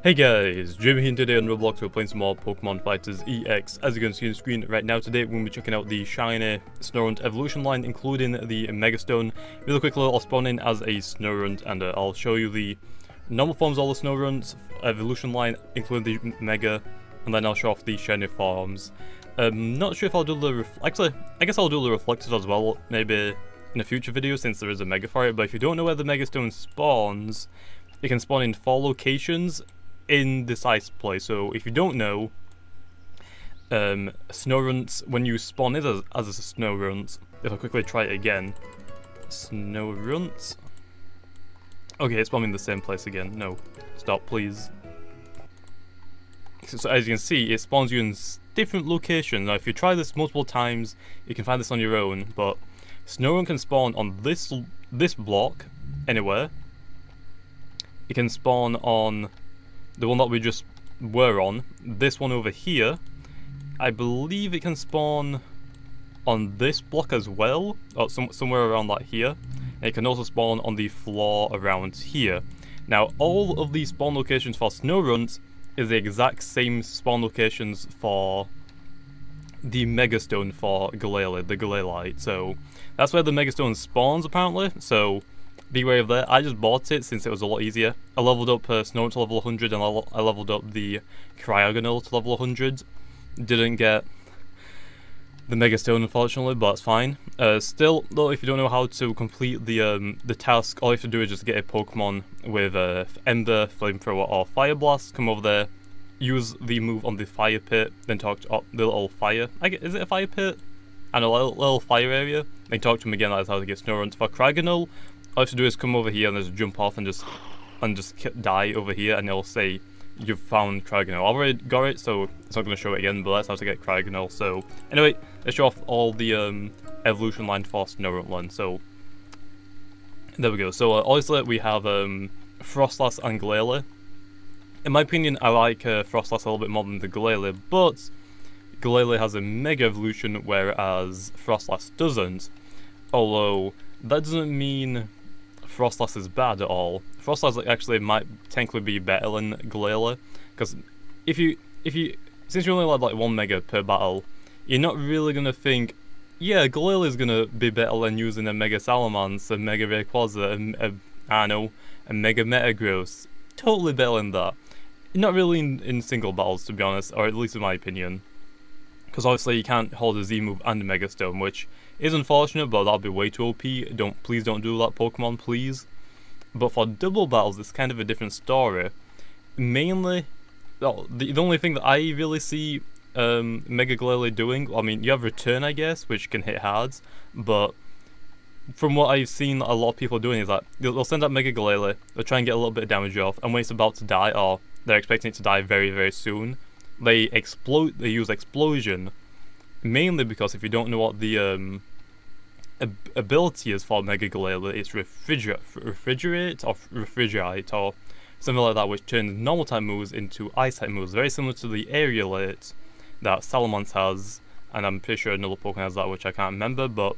Hey guys, Jimmy here, and today on Roblox we're playing some more Pokemon Fighters EX. As you can see on the screen right now, today we're going to be checking out the shiny Snorunt evolution line, including the Megastone. Really quickly, I'll spawn in as a Snorunt, and I'll show you the normal forms of all the Snorunts, evolution line, including the Mega, and then I'll show off the shiny forms. Not sure if I'll do the actually, I guess I'll do the reflectors as well, maybe in a future video since there is a Mega for it, but if you don't know where the Megastone spawns, it can spawn in 4 locations in this ice place. So if you don't know, Snorunts, when you spawn it as a Snorunt, if I quickly try it again, Snorunt. Okay, it's spawning in the same place again. No, stop, please. So as you can see, it spawns you in different locations. Now, if you try this multiple times, you can find this on your own. But Snorunt can spawn on this block anywhere. It can spawn on the one that we just were on, this one over here. I believe it can spawn on this block as well, or somewhere around that here. And it can also spawn on the floor around here. Now, all of these spawn locations for Snorunt is the exact same spawn locations for the Megastone for Glalie, the Glalie. So that's where the Megastone spawns apparently. So be wary of that. I just bought it since it was a lot easier. I leveled up Snorunt to level 100 and I leveled up the Cryogonal to level 100. Didn't get the Megastone unfortunately, but it's fine. Still, though, if you don't know how to complete the task, all you have to do is just get a Pokemon with Ember, Flamethrower, or Fire Blast. Come over there, use the move on the Fire Pit, then talk to the little fire. Is it a Fire Pit? And a little fire area. Then talk to him again. That's how to get Snorunt. For Cryogonal, all you have to do is come over here and just jump off and just die over here, and it'll say you've found Cryogonal. I already got it, so it's not going to show it again, but that's how to get Cryogonal. So anyway, let's show off all the evolution line for Snorunt one. So there we go. So obviously we have Frostlass and Glalie. In my opinion, I like Frostlass a little bit more than the Glalie, but Glalie has a Mega Evolution, whereas Frostlass doesn't. Although that doesn't mean Frostlass is bad at all. Frostlass actually might technically be better than Glalie, because since you only have like 1 Mega per battle, you're not really gonna think, yeah, Glalie is gonna be better than using a Mega Salamence, a Mega Rayquaza, I don't know, a Mega Metagross. Totally better than that. Not really in single battles, to be honest, or at least in my opinion. Because obviously you can't hold a Z move and a Megastone, which is unfortunate, but that'll be way too OP. Please don't do that, Pokemon, please. But for double battles, it's kind of a different story. Mainly, the only thing that I really see Mega Glalie doing, I mean, you have Return, I guess, which can hit hard, but from what I've seen a lot of people doing is that they'll send out Mega Glalie, they'll try and get a little bit of damage off, and when it's about to die, or they're expecting it to die very, very soon, they use Explosion, mainly because if you don't know what the ability is for Mega Glalie, it's Refrigerate or something like that, which turns normal type moves into ice type moves, very similar to the Aerialate that Salamence has, and I'm pretty sure another Pokemon has that, which I can't remember, but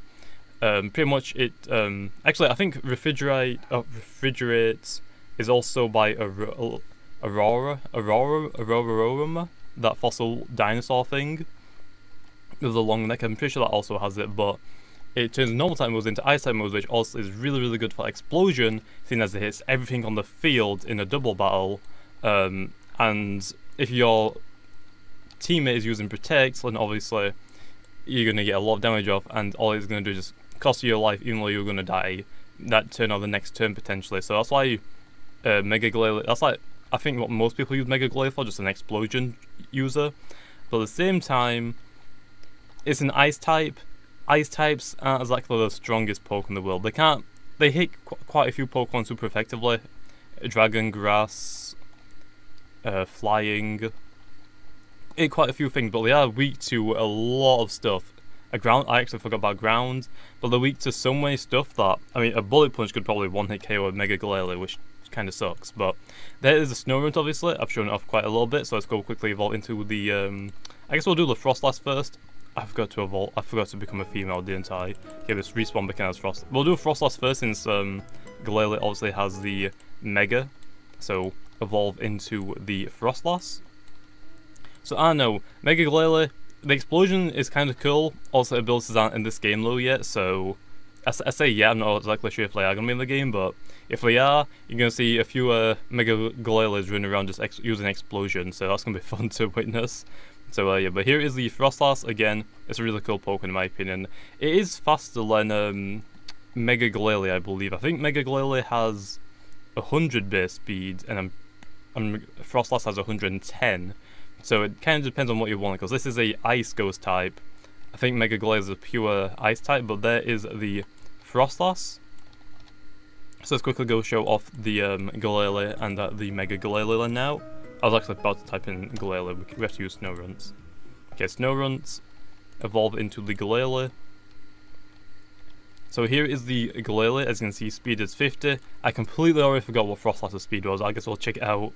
pretty much it, actually I think Refrigerate is also by Aurora, that fossil dinosaur thing with a long neck. I'm pretty sure that also has it, but it turns normal type moves into ice type moves, which also is really, really good for Explosion, seeing as it hits everything on the field in a double battle. And if your teammate is using Protect, then obviously you're going to get a lot of damage off, and all it's going to do is just cost you your life, even though you're going to die that turn or the next turn potentially. So that's why Mega Glalie, that's like, I think what most people use Mega Glalie for, just an Explosion user. But at the same time, it's an ice type. Ice types aren't exactly the strongest Pokemon in the world. They hit quite a few Pokemon super effectively. Dragon, Grass, Flying. Hit quite a few things, but they are weak to a lot of stuff. I actually forgot about Ground, but they're weak to so many stuff that, I mean, a Bullet Punch could probably one-hit KO a Mega Glalie, which kind of sucks. But there is a Snorunt, obviously. I've shown it off quite a little bit, so let's go quickly evolve into the I guess we'll do the Frostlass first. I forgot to become a female, didn't I? Okay, this respawn became as Frost. We'll do Frostlass first since Glalie obviously has the Mega, so evolve into the Frostlass. So I don't know, Mega Glalie, the explosion is kind of cool. Also, abilities aren't in this game though yet, so I say yeah, I'm not exactly sure if they are going to be in the game, but if they are, you're going to see a few Mega Glalies running around just using explosion, so that's going to be fun to witness. So yeah, but here is the Frostlass. Again, it's a really cool Pokemon in my opinion. It is faster than Mega Glalie, I believe. I think Mega Glalie has 100 base speed, and Frostlass has 110. So it kind of depends on what you want, because this is a Ice Ghost type. I think Mega Glalie is a pure Ice type, but there is the Frostlass. So let's quickly go show off the Glalie and the Mega Glalie now. I was actually about to type in Glalie, we have to use Snorunt. Okay, Snorunt, evolve into the Glalie. So here is the Glalie, as you can see speed is 50. I completely already forgot what Frostlass's speed was, I guess we'll check it out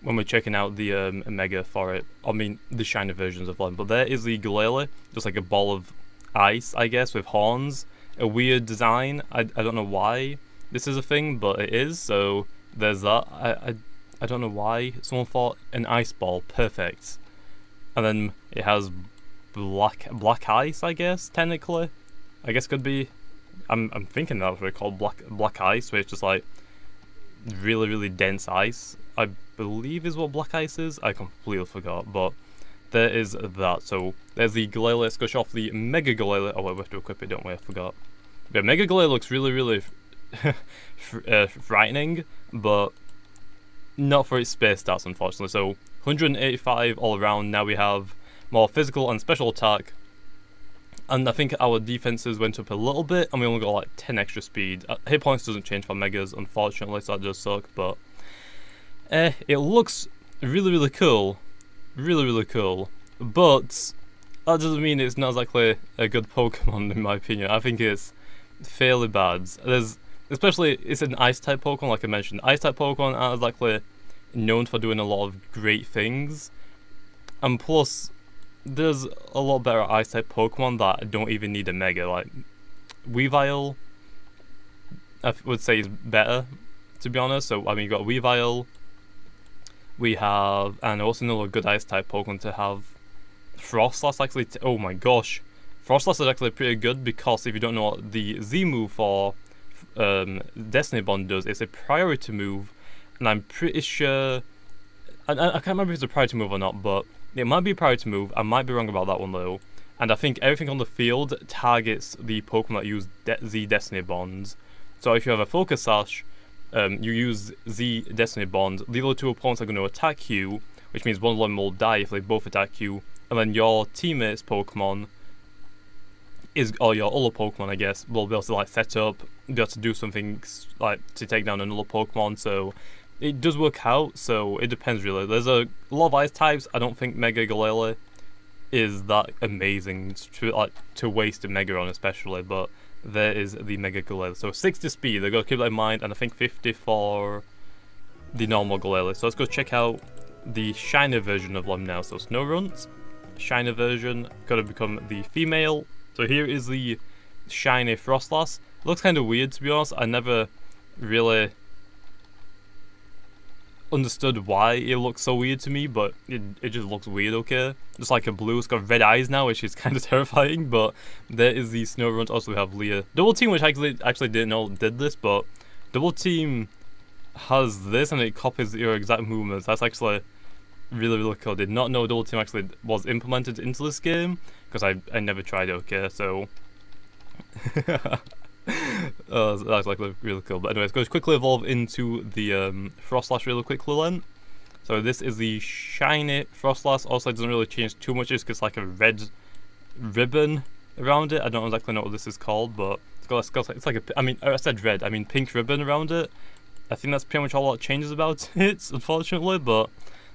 when we're checking out the Mega for it. I mean, the shiny versions of them. But there is the Glalie, just like a ball of ice, I guess, with horns. A weird design, I don't know why this is a thing, but it is, so there's that. I don't know why someone thought an ice ball, perfect. And then it has black ice, I guess, technically. I guess could be, I'm thinking that's what it's called, black ice, where it's just like really dense ice. I believe is what black ice is. I completely forgot, but there is that. So there's the Glalie. Let's go show off the Mega Glalie. Oh wait, we have to equip it, don't we? I forgot. Yeah, Mega Glalie looks really frightening, but not for its space stats, unfortunately. So 185 all around. Now we have more physical and special attack. And I think our defenses went up a little bit, and we only got like 10 extra speed. Hit points doesn't change for Megas, unfortunately, so that does suck, but it looks really cool. Really cool. But that doesn't mean it's not exactly a good Pokemon, in my opinion. I think it's fairly bad. Especially, it's an Ice-type Pokemon, like I mentioned. Ice-type Pokemon aren't exactly known for doing a lot of great things. And plus, there's a lot better Ice-type Pokemon that don't even need a Mega. Like, Weavile, I would say is better, to be honest. So, I mean, you got Weavile. We have, and also another good Ice-type Pokemon to have. Frostlass, actually, oh my gosh. Frostlass is actually pretty good, because if you don't know what the Z move for Destiny Bond does, it's a priority move, and I'm pretty sure, I can't remember if it's a priority move or not, but it might be a priority move. I might be wrong about that one though. And I think everything on the field targets the Pokemon that use Z Destiny Bonds. So if you have a Focus Sash, you use Z Destiny Bond, the other two opponents are going to attack you, which means one of them will die if they both attack you, and then your teammate's Pokemon or your other Pokemon, I guess, will be able to like set up, be able to do something like to take down another Pokemon. So it does work out. So it depends really. There's a lot of Ice types. I don't think Mega Glalie is that amazing to waste a Mega on, especially. But there is the Mega Glalie. So 60 speed. They've got to keep that in mind, and I think 50 for the normal Glalie. So let's go check out the shiny version of them now. So Snorunt, shiny version, got to become the female. So here is the shiny Frostlass. It looks kind of weird, to be honest. I never really understood why it looks so weird to me, but it just looks weird, okay? Just like a blue, it's got red eyes now, which is kind of terrifying, but there is the Snorunt. Also we have Leah. Double Team, which I actually didn't know did this, but Double Team has this and it copies your exact movements. That's actually really cool. Did not know Double Team actually was implemented into this game, because I never tried it, okay, so that's like really cool. But anyways, go quickly evolve into the Frostlass really quickly then. So this is the shiny Frostlass. Also, it doesn't really change too much, just because like a red ribbon around it. I don't exactly know what this is called, but it's like a, I mean, I said red, I mean pink ribbon around it. I think that's pretty much all that changes about it, unfortunately, but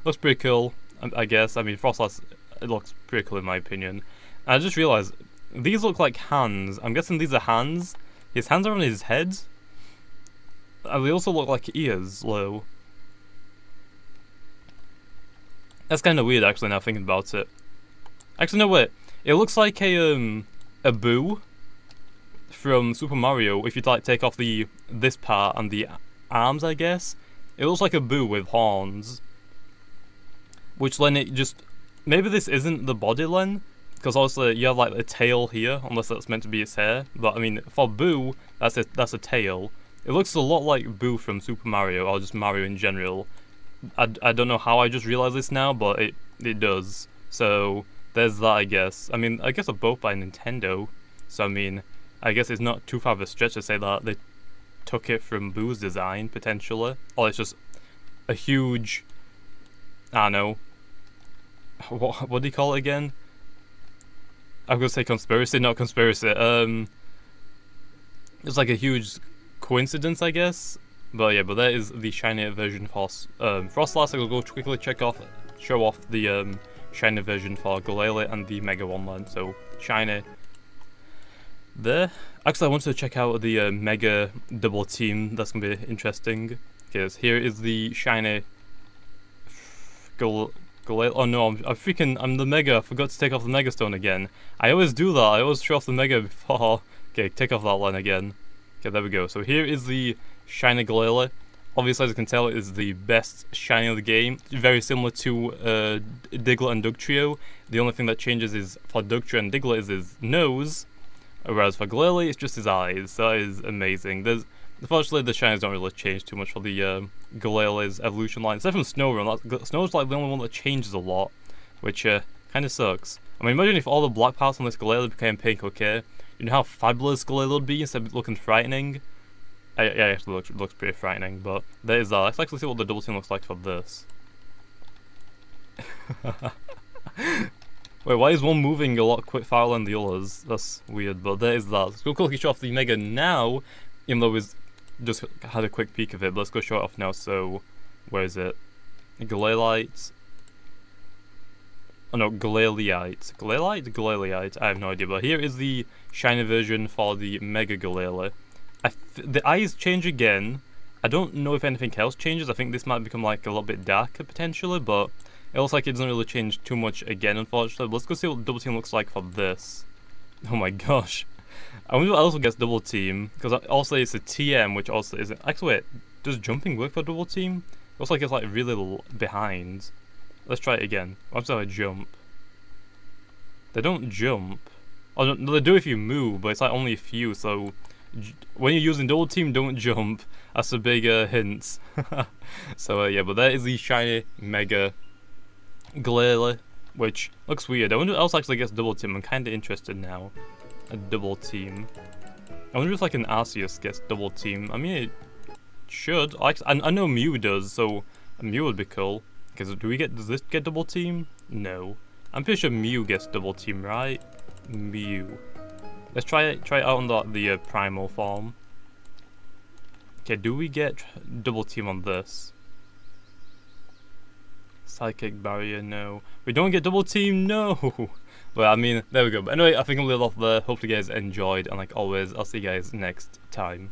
looks pretty cool, I guess. I mean, Frostlass, it looks pretty cool in my opinion. And I just realised, these look like hands. I'm guessing these are hands. His hands are on his head. And they also look like ears, low. That's kind of weird, actually, now thinking about it. Actually, no, wait. It looks like a Boo from Super Mario. If you like take off this part and the arms, I guess, It looks like a Boo with horns. Which then it just... Maybe this isn't the body Len, because obviously you have like a tail here, unless that's meant to be its hair. But I mean, for Boo, that's a tail. It looks a lot like Boo from Super Mario, or just Mario in general. I don't know how I just realized this now, but it does. So there's that, I guess. I mean, I guess they're both by Nintendo. So I mean, I guess it's not too far of a stretch to say that they took it from Boo's design, potentially. Or it's just a huge... I don't know. What do you call it again? I'm gonna say conspiracy, not conspiracy. It's like a huge coincidence, I guess. But yeah, but that is the shiny version for Frostlass. I'll go quickly show off the shiny version for Glalie and the Mega one then. So shiny there. Actually, I wanted to check out the Mega double team. That's gonna be interesting. Okay, so here is the shiny Glalie. Oh no, I'm the Mega. I forgot to take off the Mega Stone again. I always do that. I always show off the Mega before. Okay, take off that line again. Okay, there we go. So here is the shiny Glalie. Obviously, as you can tell, it is the best shiny of the game. Very similar to Diglett and Dugtrio. The only thing that changes is for Dugtrio and Diglett is his nose, whereas for Glalie, it's just his eyes. That is amazing. Unfortunately, the shinies don't really change too much for the Glalie's evolution line. Except from Snowrun. Snow's like the only one that changes a lot, which kind of sucks. I mean, imagine if all the black parts on this Glalie became pink, okay? You know how fabulous Glalie would be instead of looking frightening? Yeah, it actually looks pretty frightening, but there is that. Let's actually see what the double team looks like for this. Wait, why is one moving a lot faster than the others? That's weird, but there is that. Let's go quickly show off the Mega now, even though we've just had a quick peek of it, but let's go show it off now. So, where is it? Glalie. Oh no, Glaliite. Glaliite? I have no idea, but here is the shiny version for the Mega Glalie. The eyes change again. I don't know if anything else changes. I think this might become like a little bit darker potentially, but it looks like it doesn't really change too much again, unfortunately. But let's go see what Double Team looks like for this. Oh my gosh. I wonder what else will get Double Team, because also it's a TM, which also isn't... Actually, wait, does jumping work for Double Team? It looks like it's like really behind. Let's try it again. What if I jump? They don't jump. Oh, no, they do if you move, but it's like only a few, so... When you're using Double Team, don't jump. That's a big hint. So yeah, but that is the shiny Mega Glalie, which looks weird. I wonder what else actually gets Double Team. I'm kind of interested now. A Double Team. I wonder if like an Arceus gets Double Team. I mean, it should. I know Mew does, so Mew would be cool. Because does this get Double Team? No. I'm pretty sure Mew gets Double Team, right? Mew. Let's try it out on the primal form. Okay, do we get Double Team on this? Psychic Barrier, no. We don't get Double Team, no! But I mean, there we go. But anyway, I think I'll leave it off there. Hopefully you guys enjoyed, and like always, I'll see you guys next time.